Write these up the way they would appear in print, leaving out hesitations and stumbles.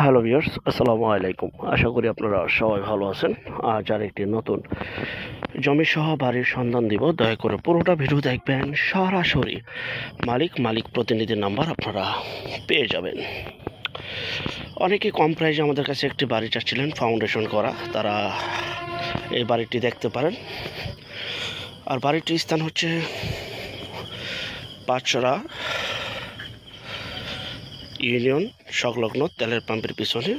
Hello viewers, আসসালামু আলাইকুম। আশা করি আপনারা সবাই ভালো আছেন। আজ আর একটি নতুন জমি সহ বাড়ির সন্ধান দিব। দয়া করে পুরোটা ভিডিও দেখবেন। সরাসরি মালিক প্রতিনিধির নাম্বার আপনারা পেয়ে যাবেন। অনেকে কম প্রাইসে আমাদের কাছে একটি বাড়ি চাচ্ছিলেন ফাউন্ডেশন করা, তারা এই বাড়িটি দেখতে পারেন। আর বাড়িটির স্থান হচ্ছে পাঁচরা ইউনিয়ন সংলগ্ন তেলের পাম্পের পিছনে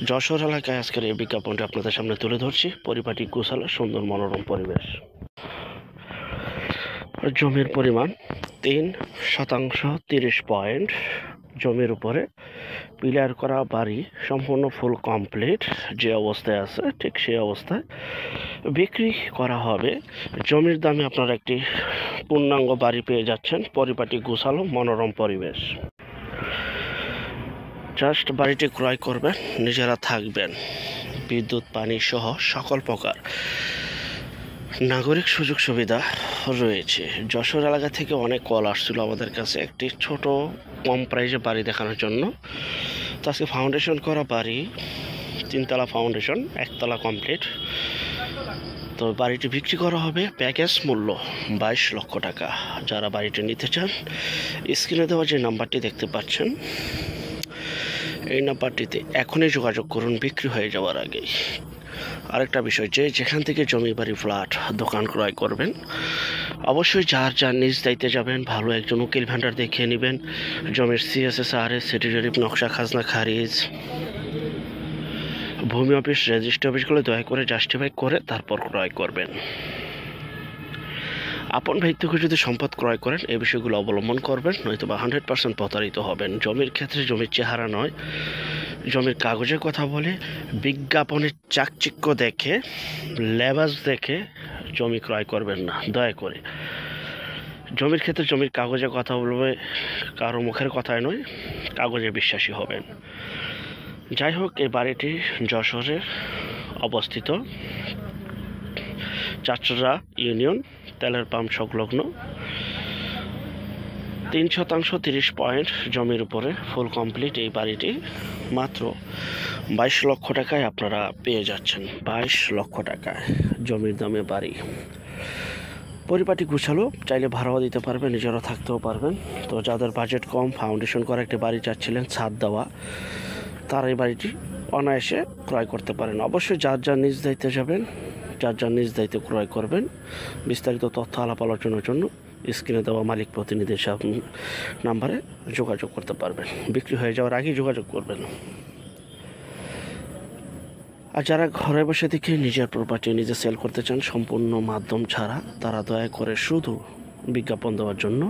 যশোর এলাকায় আজকের এই বিজ্ঞাপনটি আপনাদের সামনে তুলে ধরছি। পরিপাটি গোছালো সুন্দর মনোরম পরিবেশ। জমির পরিমাণ 3% 30 পয়েন্ট। জমির উপরে পিলার করা বাড়ি সম্পূর্ণ ফুল কমপ্লিট যে অবস্থায় আছে ঠিক সেই অবস্থায় বিক্রি করা হবে। জমির দামে আপনারা একটি পূর্ণাঙ্গ বাড়ি পেয়ে যাচ্ছেন। পরিপাটি গোছালো মনোরম পরিবেশ। জাস্ট বাড়িটি ক্রয় করবেন, নিজেরা থাকবেন। বিদ্যুৎ পানি সহ সকল প্রকার নাগরিক সুযোগ সুবিধা রয়েছে। যশোর এলাকা থেকে অনেক কল আসছিল আমাদের কাছে একটি ছোট কম প্রাইসে বাড়ি দেখানোর জন্য। তো আজকে ফাউন্ডেশন করা বাড়ি, 3তলা ফাউন্ডেশন, 1তলা কমপ্লিট। তো বাড়িটি বিক্রি করা হবে প্যাকেজ মূল্য 22 লক্ষ টাকা। যারা বাড়িটি নিতে চান স্ক্রিনে দেওয়া যে নাম্বারটি দেখতে পাচ্ছেন এই নাম্বারটিতে এখনই যোগাযোগ করুন বিক্রি হয়ে যাওয়ার আগেই। আরেকটা বিষয়, যে যেখান থেকে জমি বাড়ি ফ্ল্যাট দোকান ক্রয় করবেন অবশ্যই যার নিজ দায়িত্বে যাবেন। ভালো একজন উকিল ভেন্ডার দেখিয়ে নেবেন। জমির CSSR সিটি জরিপ নকশা খাজনা খারিজ ভূমি অফিস রেজিস্ট্রি অফিসগুলো দয়া করে জাস্টিফাই করে তারপর ক্রয় করবেন। আপন ব্যক্তিকে যদি সম্পদ ক্রয় করেন এই বিষয়গুলো অবলম্বন করবেন, নয়তো বা 100% প্রতারিত হবেন। জমির ক্ষেত্রে জমির চেহারা নয়, জমির কাগজের কথা বলে বিজ্ঞাপনের চাকচিক্য দেখে লেবাস দেখে জমি ক্রয় করবেন না দয়া করে। জমির ক্ষেত্রে জমির কাগজে কথা বলবে, কারো মুখের কথায় নয়, কাগজে বিশ্বাসী হবেন। যাই হোক, এই বাড়িটি যশোরে অবস্থিত, চাচরা ইউনিয়ন তেলের পাম্প সংলগ্ন। 3% 30 পয়েন্ট জমির উপরে ফুল কমপ্লিট এই বাড়িটি মাত্র 22 লক্ষ টাকায় আপনারা পেয়ে যাচ্ছেন। 22 লক্ষ টাকায় জমির দামে বাড়ি। পরিপাটি গুছালো, চাইলে ভাড়াও দিতে পারবেন, নিজেরা থাকতেও পারবেন। তো যাদের বাজেট কম, ফাউন্ডেশন করা একটি বাড়ি চাচ্ছিলেন ছাদ দেওয়া, তারা এই বাড়িটি অনায়াসে ক্রয় করতে পারেন। অবশ্যই যার নিজ দায়িত্বে যাবেন, যার নিজ দায়িত্বে ক্রয় করবেন। বিস্তারিত তথ্য আলাপ আলোচনার জন্য স্ক্রিনে দেওয়া মালিক প্রতিনিধির নাম্বারে যোগাযোগ করতে পারবেন। বিক্রি হয়ে যাওয়ার আগেই যোগাযোগ করবেন। আর যারা ঘরে বসে থেকে নিজের প্রপার্টি নিজে সেল করতে চান সম্পূর্ণ মাধ্যম ছাড়া, তারা দয়া করে শুধু বিজ্ঞাপন দেওয়ার জন্য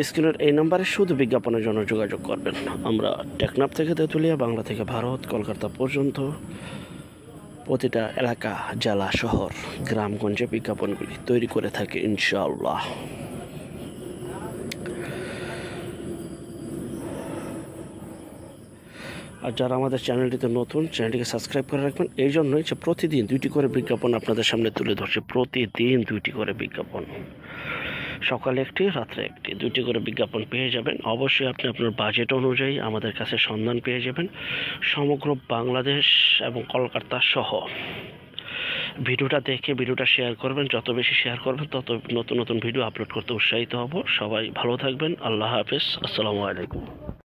স্ক্রিনের এই নাম্বারে শুধু বিজ্ঞাপনের জন্য যোগাযোগ করবেন। আমরা টেকনাফ থেকে তেঁতুলিয়া, বাংলা থেকে ভারত, কলকাতা পর্যন্ত প্রতিটা এলাকা, জেলা, শহর, গ্রামগঞ্জে বিজ্ঞাপনগুলি তৈরি করে থাকি ইনশাআল্লাহ। আর যারা আমাদের চ্যানেলটিতে নতুন, চ্যানেলটিকে সাবস্ক্রাইব করে রাখবেন। এই জন্যই যে প্রতিদিন 2টি করে বিজ্ঞাপন আপনাদের সামনে তুলে ধরছি। প্রতিদিন 2টি করে বিজ্ঞাপন, সকালে একটি, রাত্রে একটি, 2টি করে বিজ্ঞাপন পেয়ে যাবেন। অবশ্যই আপনি আপনার বাজেট অনুযায়ী আমাদের কাছে সন্ধান পেয়ে যাবেন। সমগ্র বাংলাদেশ এবং কলকাতা সহ। ভিডিওটা দেখে ভিডিওটা শেয়ার করবেন। যত বেশি শেয়ার করবেন তত নতুন ভিডিও আপলোড করতে উৎসাহিত হব। সবাই ভালো থাকবেন। আল্লাহ হাফেজ। আসসালামু আলাইকুম।